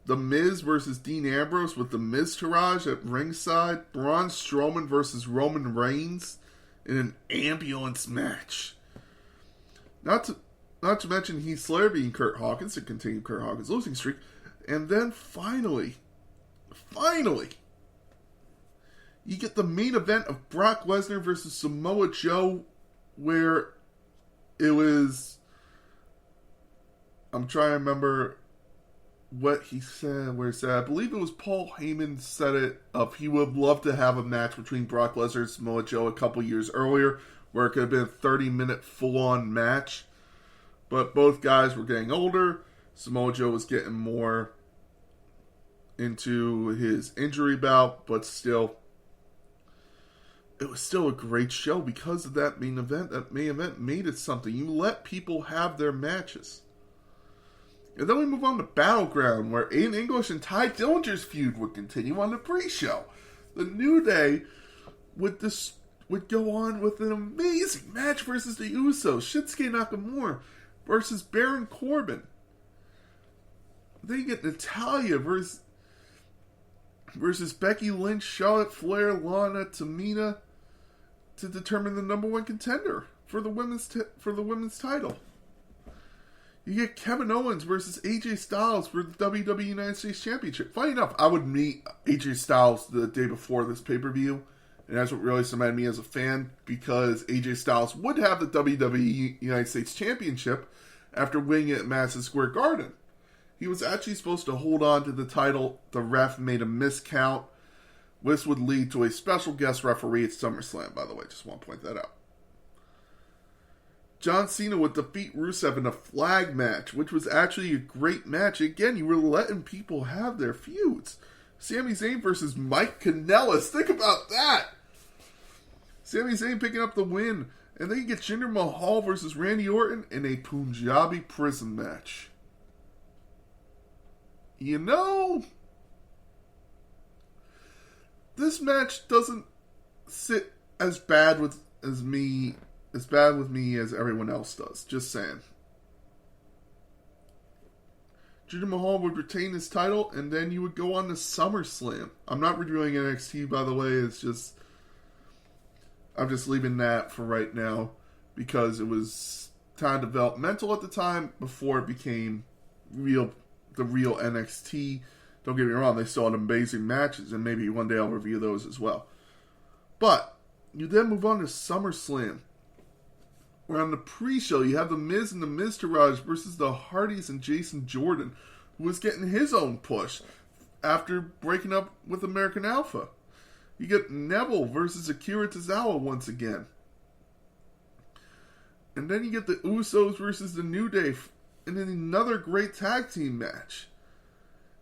S1: The Miz versus Dean Ambrose with the Miztourage at ringside. Braun Strowman versus Roman Reigns in an ambulance match. Not to mention Heath Slater being Kurt Hawkins to continue Kurt Hawkins' losing streak. And then finally, You get the main event of Brock Lesnar versus Samoa Joe, where it was... I'm trying to remember what he said, where he said, I believe it was Paul Heyman said it, he would love to have a match between Brock Lesnar and Samoa Joe a couple years earlier, where it could have been a 30-minute full-on match. But both guys were getting older. Samoa Joe was getting more into his injury bout, but still, it was still a great show because of that main event. That main event made it something. You let people have their matches. And then we move on to Battleground, where Aiden English and Ty Dillinger's feud would continue on the pre-show. The New Day would go on with an amazing match versus the Usos. Shinsuke Nakamura versus Baron Corbin. Then you get Natalya versus Becky Lynch, Charlotte Flair, Lana, Tamina to determine the number one contender for the women's title. You get Kevin Owens versus AJ Styles for the WWE United States Championship. Funny enough, I would meet AJ Styles the day before this pay-per-view, and that's what really cemented me as a fan, because AJ Styles would have the WWE United States Championship after winning it at Madison Square Garden. He was actually supposed to hold on to the title. The ref made a miscount. This would lead to a special guest referee at SummerSlam, by the way. Just want to point that out. John Cena would defeat Rusev in a flag match, which was actually a great match. Again, you were letting people have their feuds. Sami Zayn versus Mike Kanellis. Think about that. Sami Zayn picking up the win. And then you get Jinder Mahal versus Randy Orton in a Punjabi prison match. You know, this match doesn't sit as bad with me as everyone else does. Just saying. Jinder Mahal would retain his title, and then you would go on to SummerSlam. I'm not reviewing NXT, by the way. I'm just leaving that for right now, because it was kind of developmental at the time before it became the real NXT. Don't get me wrong, they still had amazing matches, and maybe one day I'll review those as well. But you then move on to SummerSlam, where on the pre-show you have The Miz and the Miztourage versus the Hardys and Jason Jordan, who was getting his own push after breaking up with American Alpha. You get Neville versus Akira Tozawa once again. And then you get the Usos versus the New Day in another great tag team match.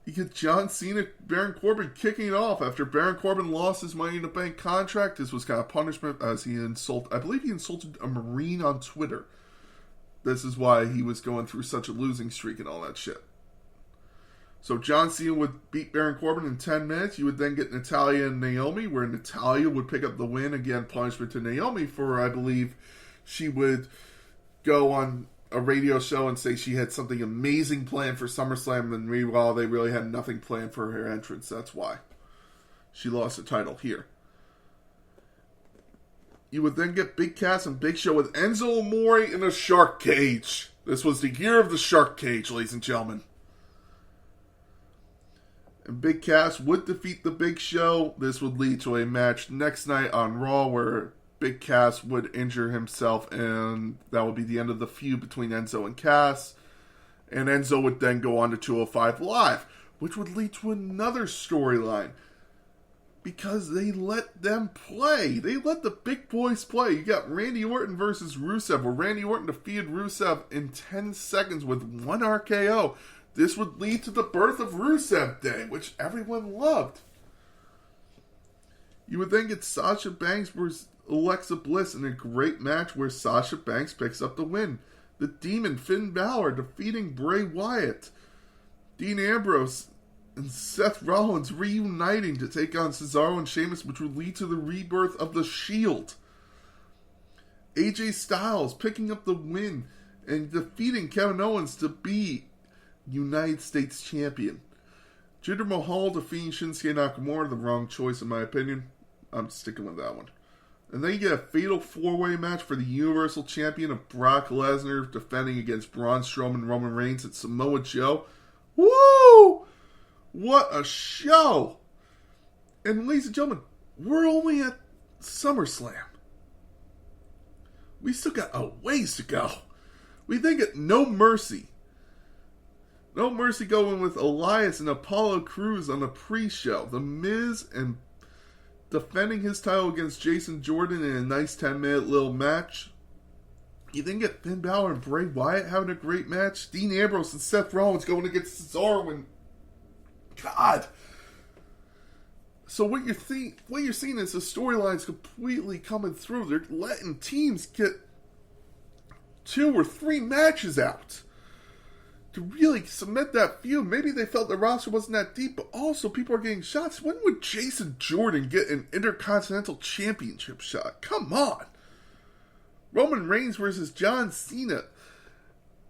S1: You get John Cena, Baron Corbin kicking it off after Baron Corbin lost his Money in the Bank contract. This was kind of punishment as I believe he insulted a Marine on Twitter. This is why he was going through such a losing streak and all that shit. So John Cena would beat Baron Corbin in 10 minutes. You would then get Natalya and Naomi, where Natalya would pick up the win. Again, punishment to Naomi for, I believe, she would go on a radio show and say she had something amazing planned for SummerSlam, and meanwhile they really had nothing planned for her entrance. That's why she lost the title here. You would then get Big Cass and Big Show with Enzo Amore in a shark cage. This was the year of the shark cage, ladies and gentlemen. And Big Cass would defeat the Big Show. This would lead to a match next night on Raw where Big Cass would injure himself, and that would be the end of the feud between Enzo and Cass. And Enzo would then go on to 205 Live, which would lead to another storyline. Because they let them play. They let the big boys play. You got Randy Orton versus Rusev, where Randy Orton defeated Rusev in 10 seconds with one RKO. This would lead to the birth of Rusev Day, which everyone loved. You would then get Sasha Banks versus Alexa Bliss in a great match where Sasha Banks picks up the win. The Demon, Finn Balor, defeating Bray Wyatt. Dean Ambrose and Seth Rollins reuniting to take on Cesaro and Sheamus, which would lead to the rebirth of The Shield. AJ Styles picking up the win and defeating Kevin Owens to be United States Champion. Jinder Mahal defeating Shinsuke Nakamura, the wrong choice in my opinion. I'm sticking with that one. And then you get a fatal 4-way match for the Universal Champion of Brock Lesnar defending against Braun Strowman and Roman Reigns at Samoa Joe. Woo! What a show! And ladies and gentlemen, we're only at SummerSlam. We still got a ways to go. We then get No Mercy. No Mercy going with Elias and Apollo Crews on the pre-show. The Miz and defending his title against Jason Jordan in a nice 10-minute little match. You then get Finn Balor and Bray Wyatt having a great match. Dean Ambrose and Seth Rollins going against Cesaro and... God. So what you're seeing is the storylines completely coming through. They're letting teams get 2 or 3 matches out to really cement that feud. Maybe they felt the roster wasn't that deep, but also people are getting shots. When would Jason Jordan get an Intercontinental Championship shot? Come on. Roman Reigns versus John Cena.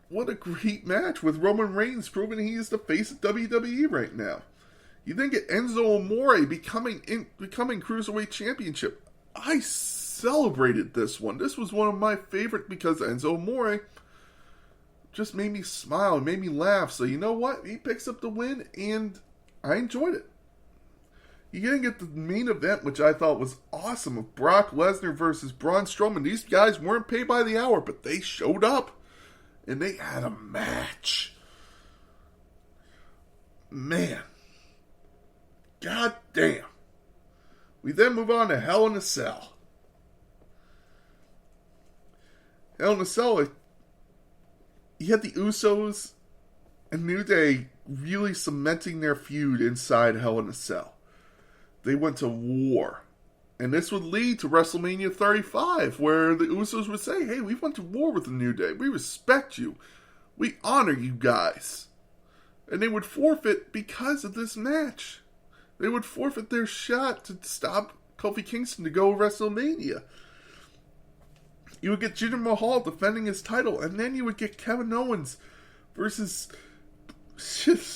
S1: What a great match with Roman Reigns proving he is the face of WWE right now. You then get Enzo Amore becoming Cruiserweight Championship. I celebrated this one. This was one of my favorite because Enzo Amore just made me smile and made me laugh. So you know what? He picks up the win and I enjoyed it. You then get the main event, which I thought was awesome, of Brock Lesnar versus Braun Strowman. These guys weren't paid by the hour, but they showed up and they had a match. Man. God damn. We then move on to Hell in a Cell. Hell in a Cell, you had the Usos and New Day really cementing their feud inside Hell in a Cell. They went to war. And this would lead to WrestleMania 35, where the Usos would say, hey, we went to war with the New Day. We respect you. We honor you guys. And they would forfeit because of this match. They would forfeit their shot to stop Kofi Kingston to go to WrestleMania. You would get Jinder Mahal defending his title, and then you would get Kevin Owens versus Shane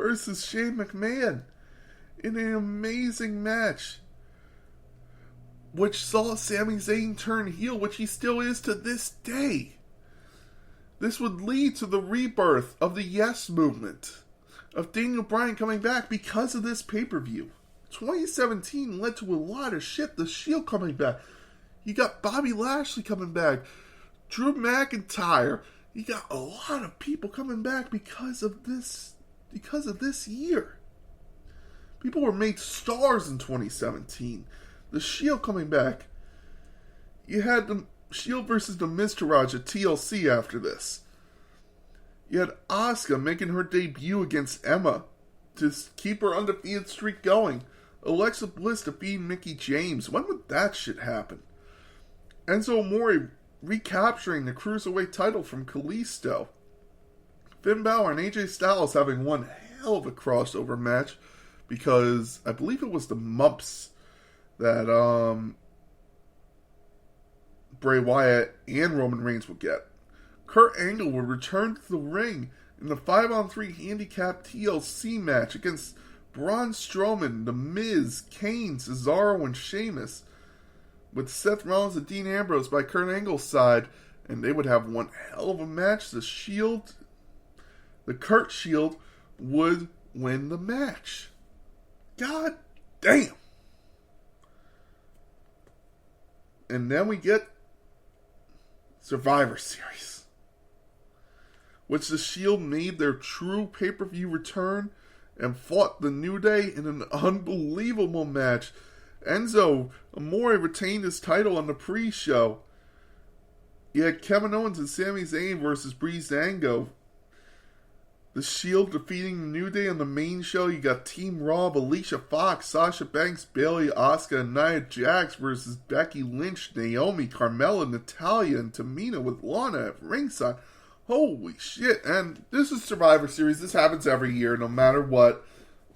S1: McMahon in an amazing match, which saw Sami Zayn turn heel, which he still is to this day. This would lead to the rebirth of the Yes Movement, of Daniel Bryan coming back because of this pay-per-view. 2017 led to a lot of shit. The Shield coming back. You got Bobby Lashley coming back. Drew McIntyre. You got a lot of people coming back because of this year. People were made stars in 2017. The Shield coming back. You had the Shield versus the Miztourage at TLC after this. You had Asuka making her debut against Emma to keep her undefeated streak going. Alexa Bliss defeating Mickie James. When would that shit happen? Enzo Amore recapturing the Cruiserweight title from Kalisto. Finn Balor and AJ Styles having one hell of a crossover match because I believe it was the mumps that Bray Wyatt and Roman Reigns would get. Kurt Angle would return to the ring in the 5-on-3 handicap TLC match against Braun Strowman, The Miz, Kane, Cesaro, and Sheamus, with Seth Rollins and Dean Ambrose by Kurt Angle's side, and they would have one hell of a match. The Kurt Shield would win the match. God damn. And then we get Survivor Series, which the Shield made their true pay-per-view return and fought the New Day in an unbelievable match. Enzo Amore retained his title on the pre-show. You had Kevin Owens and Sami Zayn versus Breezango. The Shield defeating the New Day on the main show. You got Team Raw of Alicia Fox, Sasha Banks, Bayley, Asuka, and Nia Jax versus Becky Lynch, Naomi, Carmella, Natalya, and Tamina with Lana at ringside. Holy shit. And this is Survivor Series. This happens every year, no matter what.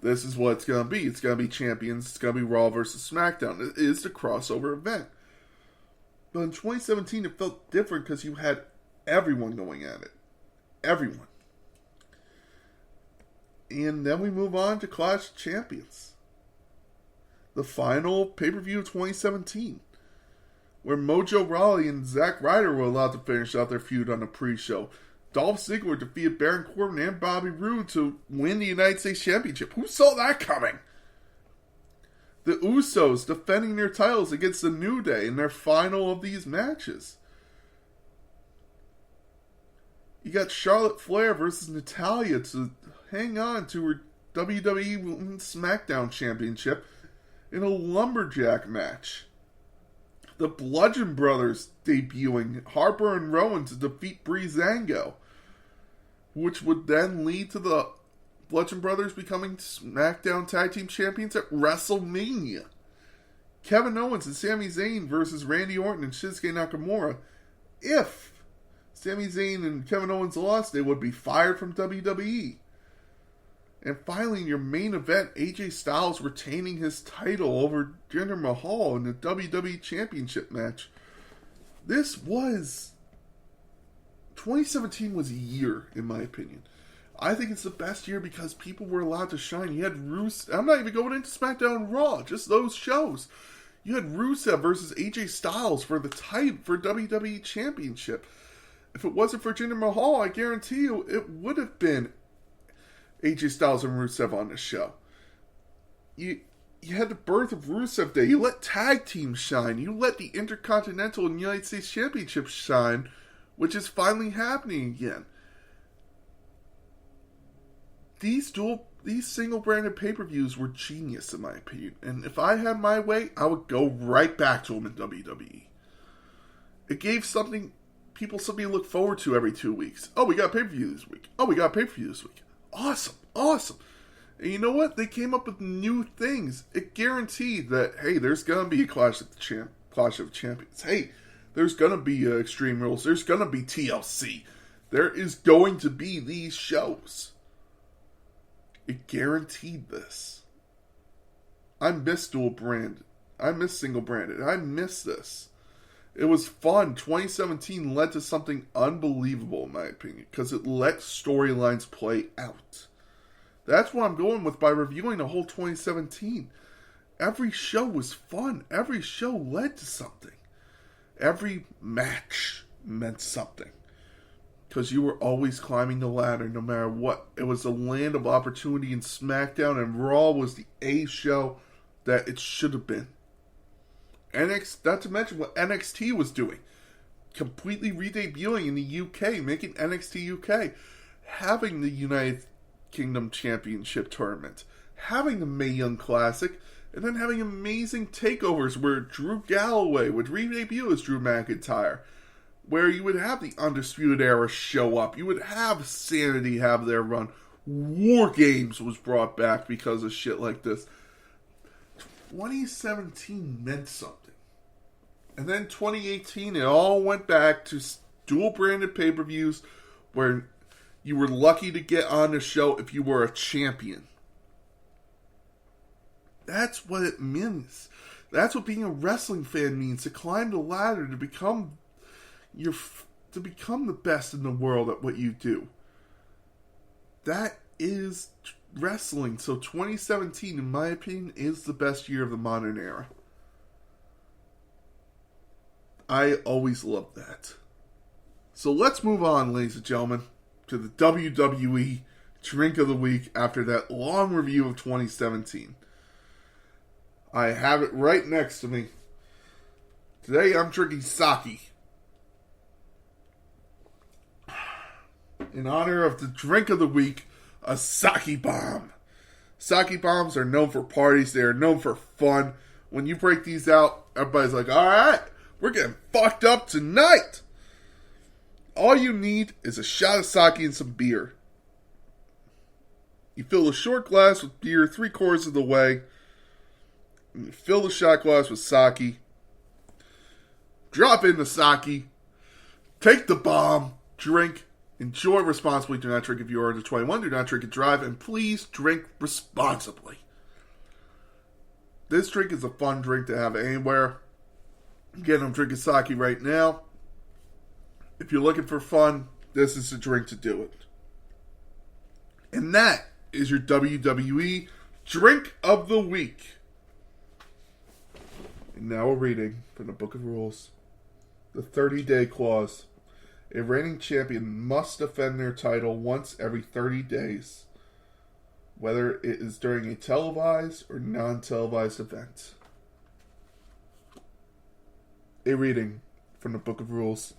S1: This is what it's going to be. It's going to be champions. It's going to be Raw versus SmackDown. It is the crossover event. But in 2017, it felt different because you had everyone going at it. Everyone. And then we move on to Clash of Champions. The final pay-per-view of 2017. Where Mojo Rawley and Zack Ryder were allowed to finish out their feud on the pre-show. Dolph Ziggler defeated Baron Corbin and Bobby Roode to win the United States Championship. Who saw that coming? The Usos defending their titles against the New Day in their final of these matches. You got Charlotte Flair versus Natalya to hang on to her WWE Women's SmackDown Championship in a lumberjack match. The Bludgeon Brothers debuting Harper and Rowan to defeat Breezango, which would then lead to the Bludgeon Brothers becoming SmackDown Tag Team Champions at WrestleMania. Kevin Owens and Sami Zayn versus Randy Orton and Shinsuke Nakamura. If Sami Zayn and Kevin Owens lost, they would be fired from WWE. And finally, in your main event, AJ Styles retaining his title over Jinder Mahal in the WWE Championship match. 2017 was a year, in my opinion. I think it's the best year because people were allowed to shine. You had Rusev. I'm not even going into SmackDown and Raw, just those shows. You had Rusev versus AJ Styles for the title for WWE Championship. If it wasn't for Jinder Mahal, I guarantee you it would have been AJ Styles and Rusev on the show. You had the birth of Rusev Day. You let tag teams shine. You let the Intercontinental and United States Championship shine, which is finally happening again. These single branded pay-per-views were genius in my opinion. And if I had my way, I would go right back to them in WWE. It gave people something to look forward to every 2 weeks. Oh, we got pay-per-view this week. Oh, we got pay-per-view this week. Awesome. And you know what? They came up with new things. It guaranteed that, hey, there's going to be a Clash of Champions. Hey, there's going to be Extreme Rules. There's going to be TLC. There is going to be these shows. It guaranteed this. I miss dual brand. I miss single branded. I miss this. It was fun. 2017 led to something unbelievable, in my opinion, because it let storylines play out. That's what I'm going with by reviewing the whole 2017. Every show was fun. Every show led to something. Every match meant something. Because you were always climbing the ladder no matter what. It was a land of opportunity in SmackDown, and Raw was the A show that it should have been. Not to mention what NXT was doing. Completely re-debuting in the UK, making NXT UK. Having the United Kingdom Championship Tournament. Having the Mae Young Classic. And then having amazing takeovers where Drew Galloway would re-debut as Drew McIntyre. Where you would have the Undisputed Era show up. You would have Sanity have their run. War Games was brought back because of shit like this. 2017 meant something. And then 2018, it all went back to dual-branded pay-per-views where you were lucky to get on the show if you were a champion. That's what it means. That's what being a wrestling fan means. To climb the ladder, to become the best in the world at what you do. That is wrestling. So 2017, in my opinion, is the best year of the modern era. I always loved that. So let's move on, ladies and gentlemen, to the WWE Drink of the Week after that long review of 2017. I have it right next to me. Today I'm drinking sake. In honor of the Drink of the Week, a sake bomb. Sake bombs are known for parties. They are known for fun. When you break these out, everybody's like, alright, we're getting fucked up tonight. All you need is a shot of sake and some beer. You fill a short glass with beer 3/4 of the way. And you fill the shot glass with sake. Drop in the sake. Take the bomb. Drink. Enjoy responsibly. Do not drink if you are under 21. Do not drink and drive. And please drink responsibly. This drink is a fun drink to have anywhere. Again, I'm drinking sake right now. If you're looking for fun, this is the drink to do it. And that is your WWE Drink of the Week. And now we're reading from the Book of Rules. The 30-day clause. A reigning champion must defend their title once every 30 days. whether it is during a televised or non-televised event. A reading from the Book of Rules.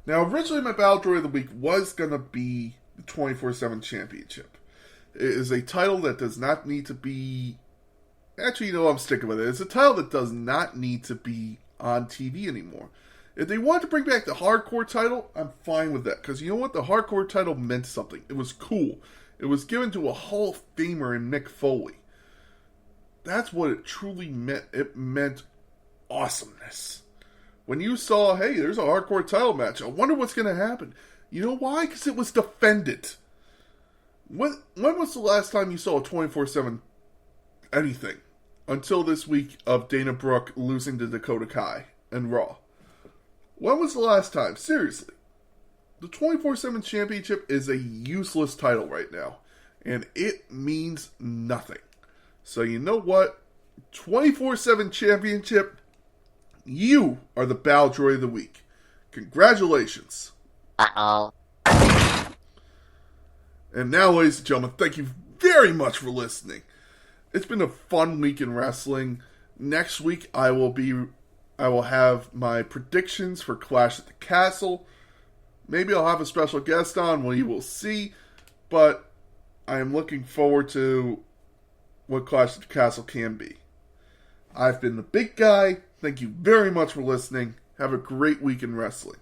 S1: Now, originally my Battle Droid of the Week was going to be the 24/7 Championship. It is a title that does not need to be... Actually, I'm sticking with it. It's a title that does not need to be on TV anymore. If they wanted to bring back the Hardcore title, I'm fine with that. Because you know what? The Hardcore title meant something. It was cool. It was given to a Hall of Famer in Mick Foley. That's what it truly meant. It meant awesomeness. When you saw, hey, there's a Hardcore title match, I wonder what's going to happen. You know why? Because it was defended. When was the last time you saw a 24/7 anything? Until this week of Dana Brooke losing to Dakota Kai and Raw. When was the last time? Seriously. The 24/7 Championship is a useless title right now. And it means nothing. So you know what? 24/7 Championship, you are the Battle Droid of the Week. Congratulations.
S2: Uh-oh.
S1: And now, ladies and gentlemen, thank you very much for listening. It's been a fun week in wrestling. Next week, I will have my predictions for Clash at the Castle. Maybe I'll have a special guest on. We will see. But I am looking forward to what Clash at the Castle can be. I've been the Big Guy. Thank you very much for listening. Have a great week in wrestling.